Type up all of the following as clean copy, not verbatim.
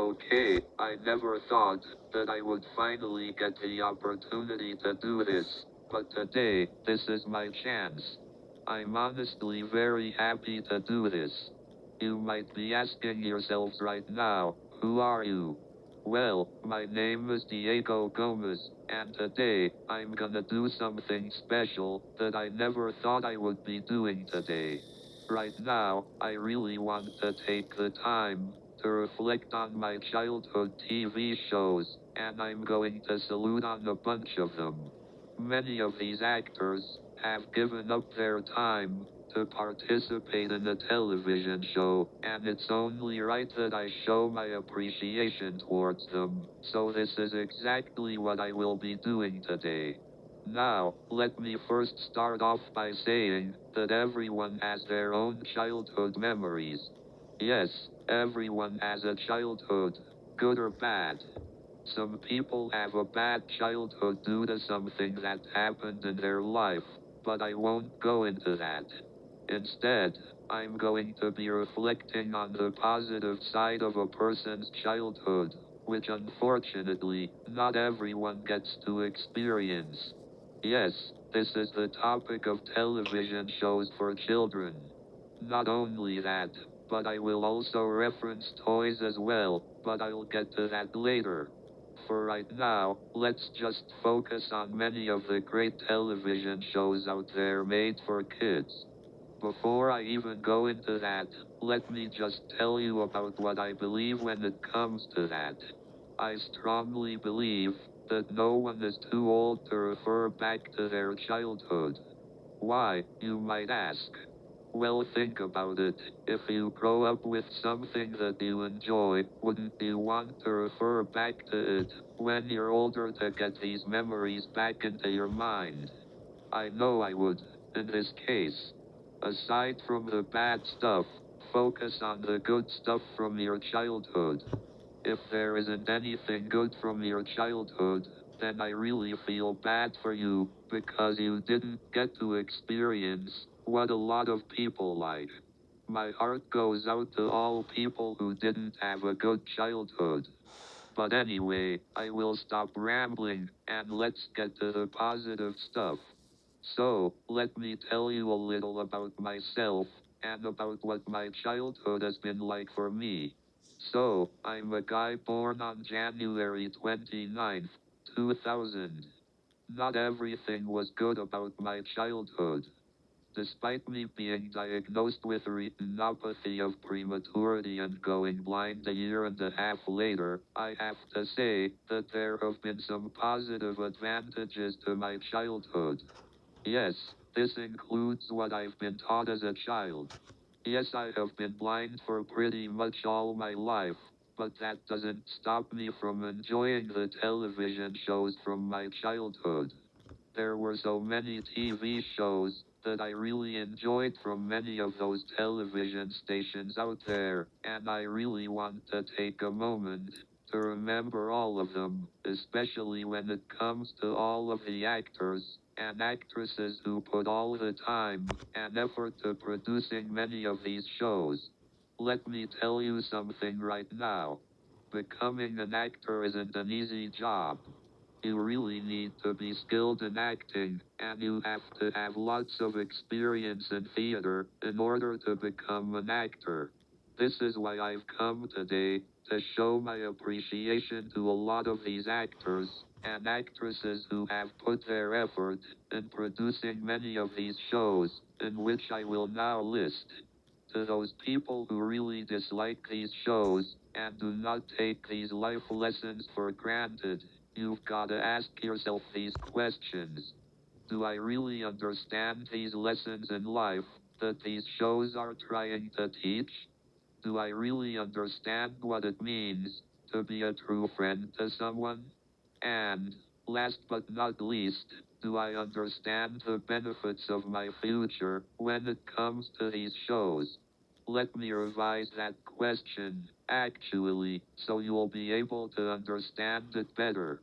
Okay, I never thought that I would finally get the opportunity to do this, but today, this is my chance. I'm honestly very happy to do this. You might be asking yourselves right now, who are you? Well, my name is Diego Gomez, and today, I'm gonna do something special that I never thought I would be doing today. Right now, I really want to take the time to reflect on my childhood TV shows, and I'm going to salute on a bunch of them. Many of these actors have given up their time to participate in a television show, and it's only right that I show my appreciation towards them, so this is exactly what I will be doing today. Now, let me first start off by saying that everyone has their own childhood memories. Yes, everyone has a childhood, good or bad. Some people have a bad childhood due to something that happened in their life, but I won't go into that. Instead, I'm going to be reflecting on the positive side of a person's childhood, which unfortunately, not everyone gets to experience. Yes, this is the topic of television shows for children. Not only that, but I will also reference toys as well, but I'll get to that later. For right now, let's just focus on many of the great television shows out there made for kids. Before I even go into that, let me just tell you about what I believe when it comes to that. I strongly believe that no one is too old to refer back to their childhood. Why, you might ask? Well, think about it. If you grow up with something that you enjoy, wouldn't you want to refer back to it when you're older to get these memories back into your mind? I know I would, in this case. Aside from the bad stuff, focus on the good stuff from your childhood. If there isn't anything good from your childhood, then I really feel bad for you, because you didn't get to experience what a lot of people like. My heart goes out to all people who didn't have a good childhood. But anyway, I will stop rambling, and let's get to the positive stuff. So, let me tell you a little about myself, and about what my childhood has been like for me. So, I'm a guy born on January 29th, 2000. Not everything was good about my childhood. Despite me being diagnosed with retinopathy of prematurity and going blind a year and a half later, I have to say that there have been some positive advantages to my childhood. Yes, this includes what I've been taught as a child. Yes, I have been blind for pretty much all my life, but that doesn't stop me from enjoying the television shows from my childhood. There were so many TV shows that I really enjoyed from many of those television stations out there, and I really want to take a moment to remember all of them, especially when it comes to all of the actors and actresses who put all the time and effort to producing many of these shows. Let me tell you something right now. Becoming an actor isn't an easy job. You really need to be skilled in acting, and you have to have lots of experience in theater in order to become an actor. This is why I've come today, to show my appreciation to a lot of these actors and actresses who have put their effort in producing many of these shows, in which I will now list. To those people who really dislike these shows and do not take these life lessons for granted, you've gotta ask yourself these questions. Do I really understand these lessons in life that these shows are trying to teach? Do I really understand what it means to be a true friend to someone? And, last but not least, do I understand the benefits of my future when it comes to these shows? Let me revise that question, actually, so you'll be able to understand it better.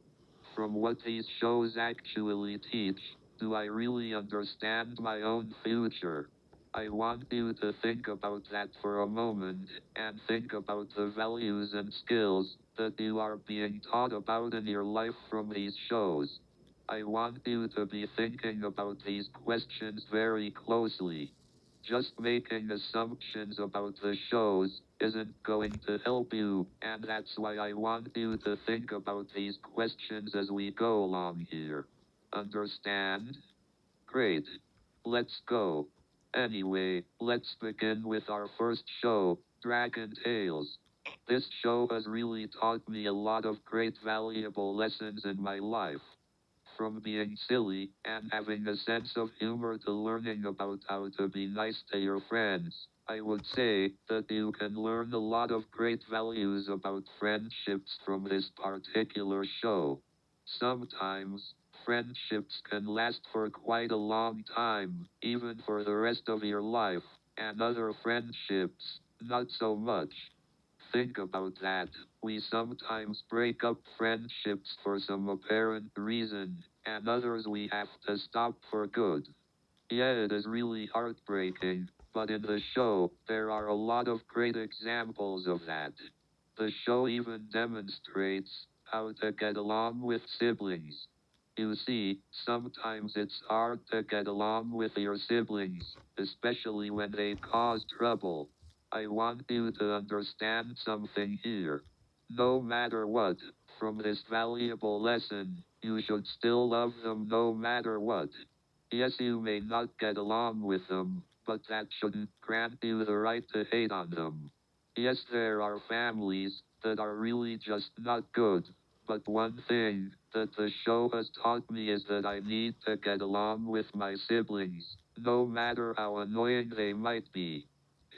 From what these shows actually teach, do I really understand my own future? I want you to think about that for a moment, and think about the values and skills that you are being taught about in your life from these shows. I want you to be thinking about these questions very closely. Just making assumptions about the shows isn't going to help you, and that's why I want you to think about these questions as we go along here. Understand? Great. Let's go. Anyway, let's begin with our first show, Dragon Tales. This show has really taught me a lot of great valuable lessons in my life. From being silly and having a sense of humor to learning about how to be nice to your friends, I would say that you can learn a lot of great values about friendships from this particular show. Sometimes, friendships can last for quite a long time, even for the rest of your life, and other friendships, not so much. Think about that. We sometimes break up friendships for some apparent reason, and others we have to stop for good. Yeah, it is really heartbreaking, but in the show, there are a lot of great examples of that. The show even demonstrates how to get along with siblings. You see, sometimes it's hard to get along with your siblings, especially when they cause trouble. I want you to understand something here. No matter what, from this valuable lesson, you should still love them no matter what. Yes, you may not get along with them, but that shouldn't grant you the right to hate on them. Yes, there are families that are really just not good, but one thing that the show has taught me is that I need to get along with my siblings, no matter how annoying they might be.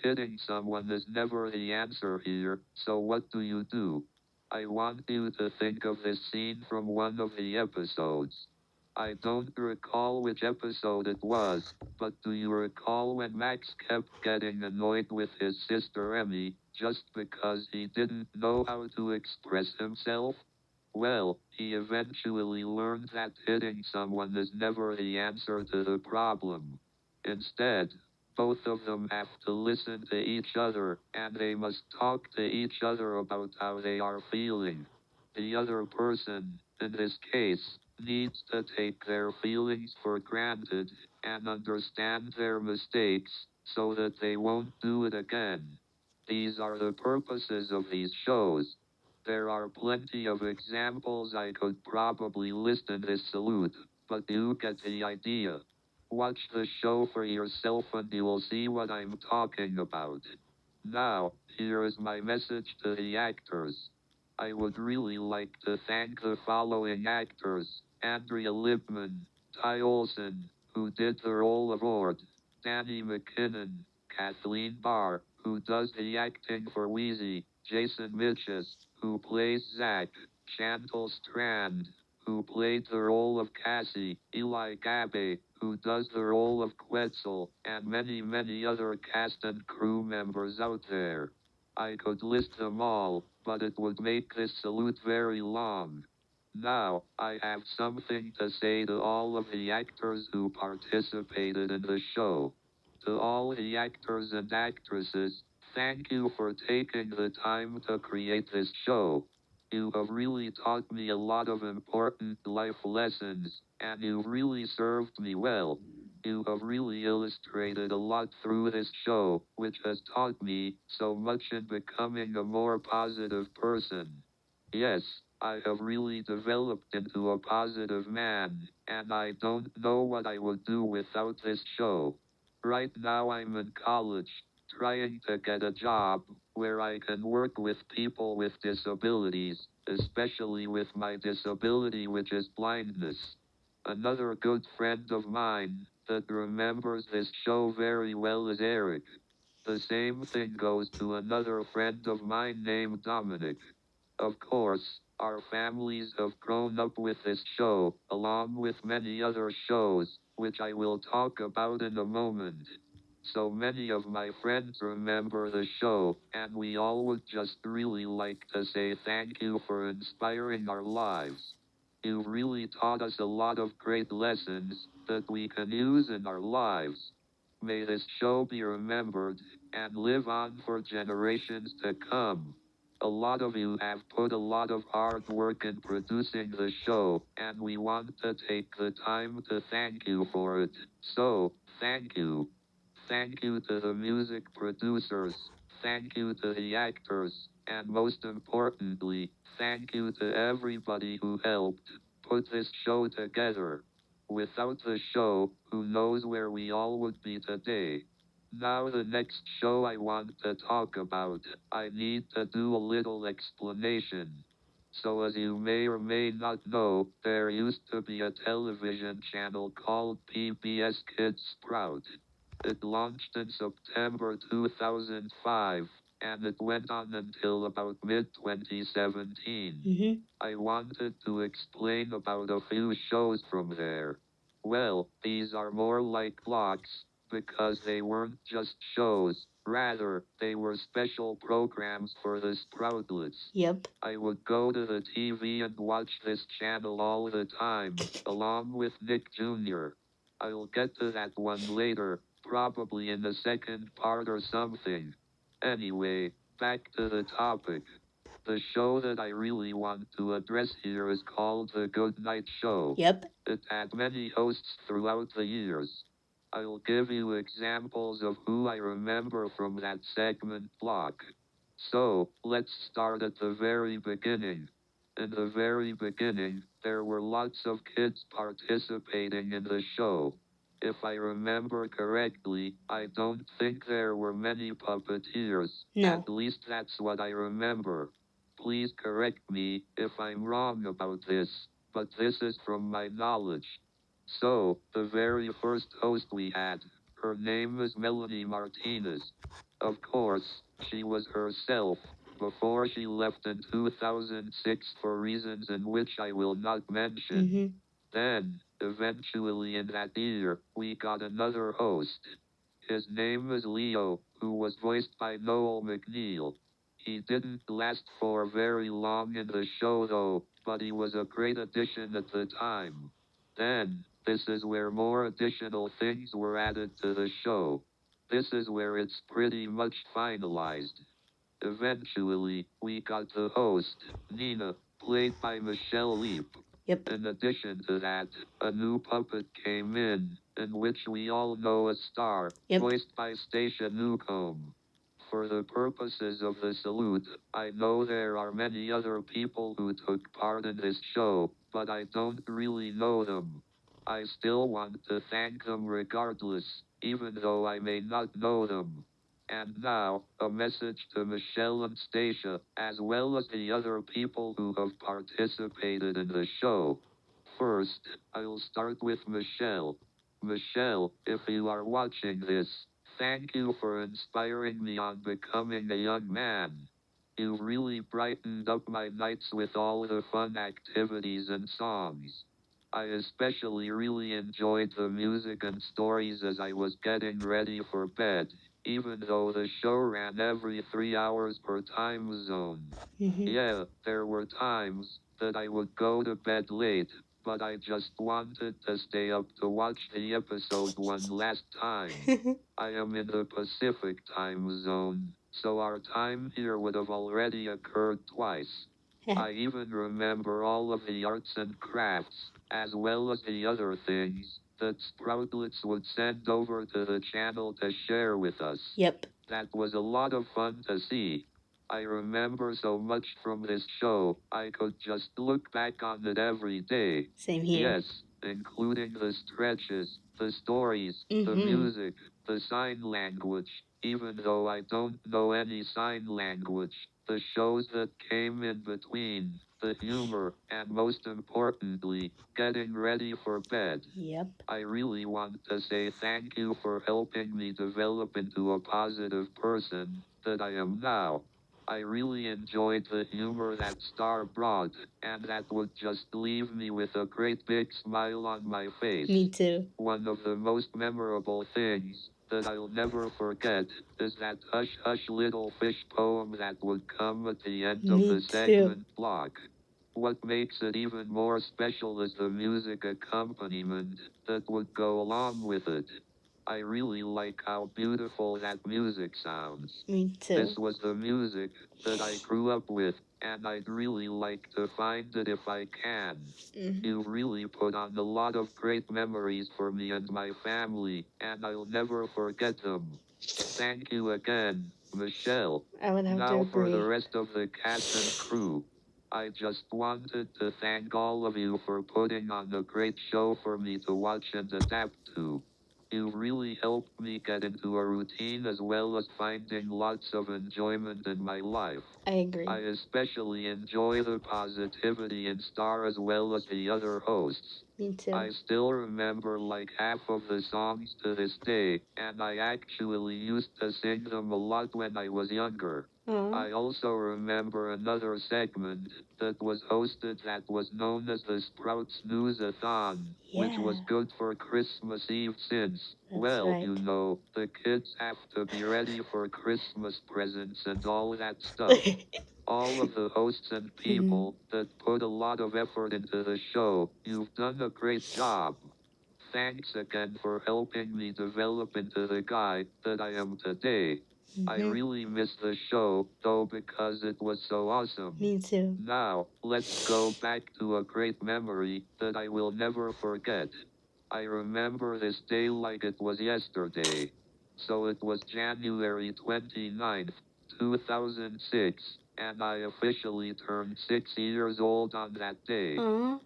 Hitting someone is never the answer here, so what do you do? I want you to think of this scene from one of the episodes. I don't recall which episode it was, but do you recall when Max kept getting annoyed with his sister Emmy just because he didn't know how to express himself? Well, he eventually learned that hitting someone is never the answer to the problem. Instead, both of them have to listen to each other, and they must talk to each other about how they are feeling. The other person, in this case, needs to take their feelings for granted and understand their mistakes so that they won't do it again. These are the purposes of these shows. There are plenty of examples I could probably list in this salute, but you get the idea. Watch the show for yourself and you will see what I'm talking about. Now, here is my message to the actors. I would really like to thank the following actors: Andrea Lipman, Ty Olson, who did the role of Ord, Danny McKinnon, Kathleen Barr, who does the acting for Wheezy, Jason Mitchell, who plays Zach, Chantal Strand, who played the role of Cassie, Eli Gabe, who does the role of Quetzal, and many, many other cast and crew members out there. I could list them all, but it would make this salute very long. Now, I have something to say to all of the actors who participated in the show. To all the actors and actresses, thank you for taking the time to create this show. You have really taught me a lot of important life lessons, and you've really served me well. You have really illustrated a lot through this show, which has taught me so much in becoming a more positive person. Yes, I have really developed into a positive man, and I don't know what I would do without this show. Right now I'm in college, trying to get a job where I can work with people with disabilities, especially with my disability, which is blindness. Another good friend of mine that remembers this show very well is Erick. The same thing goes to another friend of mine named Dominic. Of course, our families have grown up with this show, along with many other shows, which I will talk about in a moment. So many of my friends remember the show, and we all would just really like to say thank you for inspiring our lives. You've really taught us a lot of great lessons that we can use in our lives. May this show be remembered and live on for generations to come. A lot of you have put a lot of hard work in producing the show, and we want to take the time to thank you for it. So, thank you. Thank you to the music producers. Thank you to the actors. And most importantly, thank you to everybody who helped put this show together. Without the show, who knows where we all would be today. Now the next show I want to talk about, I need to do a little explanation. So as you may or may not know, there used to be a television channel called PBS Kids Sprout. It launched in September 2005, and it went on until about mid-2017. I wanted to explain about a few shows from there. Well, these are more like blocks, because they weren't just shows, rather, they were special programs for the Sproutlets. Yep. I would go to the TV and watch this channel all the time, along with Nick Jr. I'll get to that one later, probably in the second part or something. Anyway, back to the topic. The show that I really want to address here is called The Good Night Show. Yep. It had many hosts throughout the years. I'll give you examples of who I remember from that segment block. So, let's start at the very beginning. In the very beginning, there were lots of kids participating in the show. If I remember correctly, I don't think there were many puppeteers. No. At least that's what I remember. Please correct me if I'm wrong about this, but this is from my knowledge. So, the very first host we had, her name is Melanie Martinez. Of course, she was herself, before she left in 2006 for reasons in which I will not mention. Then, eventually in that year, we got another host. His name is Leo, who was voiced by Noel McNeil. He didn't last for very long in the show though, but he was a great addition at the time. Then, this is where more additional things were added to the show. This is where it's pretty much finalized. Eventually, we got the host, Nina, played by Michelle Leap. Yep. In addition to that, a new puppet came in which we all know as Star, Yep. voiced by Stacia Newcomb. For the purposes of the salute, I know there are many other people who took part in this show, but I don't really know them. I still want to thank them regardless, even though I may not know them. And now, a message to Michelle and Stacia, as well as the other people who have participated in the show. First, I'll start with Michelle. Michelle, if you are watching this, thank you for inspiring me on becoming a young man. You really brightened up my nights with all the fun activities and songs. I especially really enjoyed the music and stories as I was getting ready for bed, even though the show ran every 3 hours per time zone. Yeah, there were times that I would go to bed late, but I just wanted to stay up to watch the episode one last time. I am in the Pacific time zone, so our time here would have already occurred twice. I even remember all of the arts and crafts, as well as the other things that Sproutlets would send over to the channel to share with us. Yep. That was a lot of fun to see. I remember so much from this show, I could just look back on it every day. Same here. Yes, including the stretches, the stories, the music, the sign language. Even though I don't know any sign language, the shows that came in between, the humor, and most importantly, getting ready for bed. Yep. I really want to say thank you for helping me develop into a positive person that I am now. I really enjoyed the humor that Star brought, and that would just leave me with a great big smile on my face. Me too. One of the most memorable things that I'll never forget is that Hush Hush Little Fish poem that would come at the end of the segment block. What makes it even more special is the music accompaniment that would go along with it. I really like how beautiful that music sounds. Me too. This was the music that I grew up with, and I'd really like to find it if I can. You really put on a lot of great memories for me and my family, and I'll never forget them. Thank you again, Michelle. I would have to Now for the agree. rest of the cast and crew. I just wanted to thank all of you for putting on a great show for me to watch and adapt to. You really helped me get into a routine as well as finding lots of enjoyment in my life. I agree. I especially enjoy the positivity in Star as well as the other hosts. Me too. I still remember like half of the songs to this day, and I actually used to sing them a lot when I was younger. I also remember another segment that was hosted that was known as the Sprouts News-a-thon, which was Yeah. good for Christmas Eve since, That's well, right. you know, the kids have to be ready for Christmas presents and all that stuff. All of the hosts and people that put a lot of effort into the show, you've done a great job. Thanks again for helping me develop into the guy that I am today. I really miss the show, though, because it was so awesome. Me too. Now, let's go back to a great memory that I will never forget. I remember this day like it was yesterday. So it was January 29th, 2006, and I officially turned 6 years old on that day.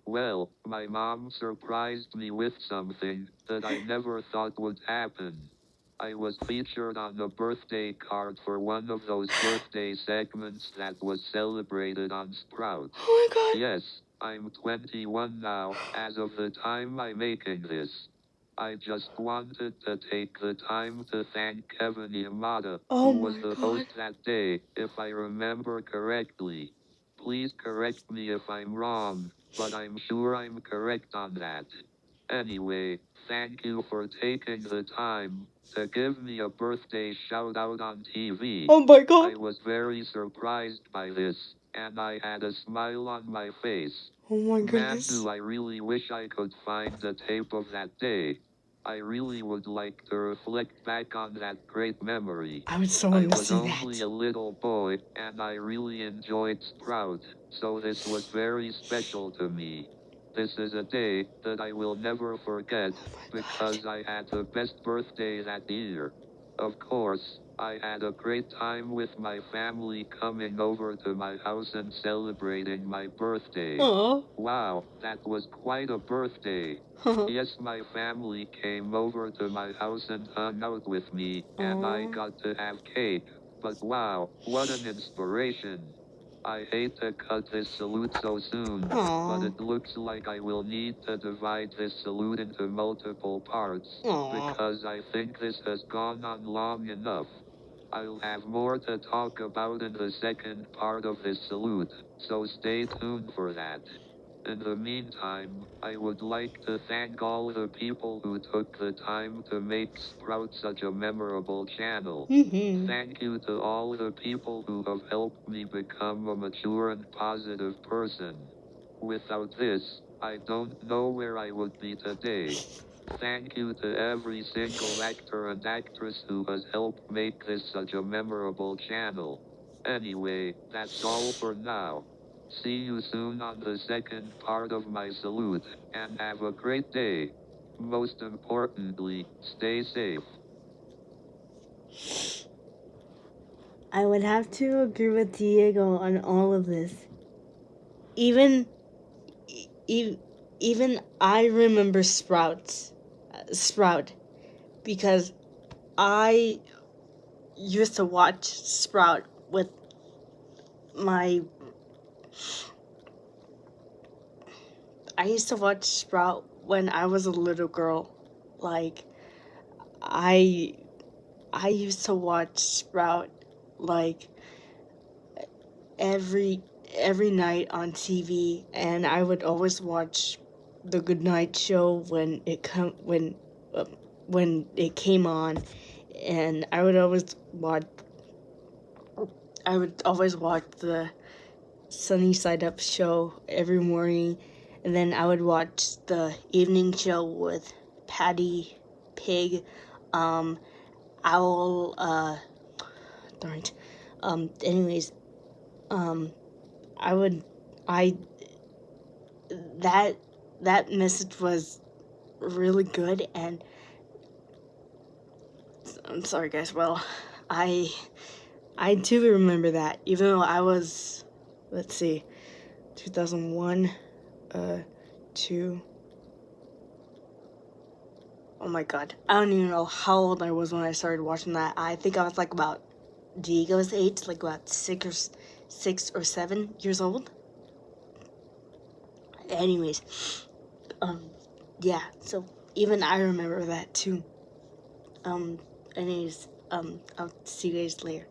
Well, my mom surprised me with something that I never thought would happen. I was featured on a birthday card for one of those birthday segments that was celebrated on Sprouts. Oh my god. Yes, I'm 21 now, as of the time I'm making this. I just wanted to take the time to thank Kevin Yamada, Oh who was my the god. host that day, if I remember correctly. Please correct me if I'm wrong, but I'm sure I'm correct on that. Anyway, thank you for taking the time to give me a birthday shout out on TV. Oh my god. I was very surprised by this, and I had a smile on my face. Oh my Man, goodness. do I really wish I could find the tape of that day. I really would like to reflect back on that great memory. I would so I want to was see only that. a little boy, and I really enjoyed Sprout, so this was very special to me. This is a day that I will never forget, because I had the best birthday that year. Of course, I had a great time with my family coming over to my house and celebrating my birthday. Aw. Wow, that was quite a birthday. Yes, my family came over to my house and hung out with me, and I got to have cake. But wow, what an inspiration. I hate to cut this salute so soon, but it looks like I will need to divide this salute into multiple parts, because I think this has gone on long enough. I'll have more to talk about in the second part of this salute, so stay tuned for that. In the meantime, I would like to thank all the people who took the time to make Sprout such a memorable channel. Thank you to all the people who have helped me become a mature and positive person. Without this, I don't know where I would be today. Thank you to every single actor and actress who has helped make this such a memorable channel. Anyway, that's all for now. See you soon on the second part of my salute, and have a great day. Most importantly, stay safe. I would have to agree with Diego on all of this. Even I remember Sprout, because I used to watch Sprout with my. I used to watch Sprout when I was a little girl. Like, I used to watch Sprout like every night on TV, and I would always watch the Good Night Show when it came on, and I would always watch the Sunny Side Up show every morning, and then I would watch the evening show with Patty Pig I'll darn it. Anyways, I that message was really good, and I'm sorry guys, well, I do remember that, even though I was, let's see, 2001, 2, oh my god, I don't even know how old I was when I started watching that. I think I was like about Diego's age, like about 6 or 7 years old. Anyways, yeah, so even I remember that too. Anyways, I'll see you guys later.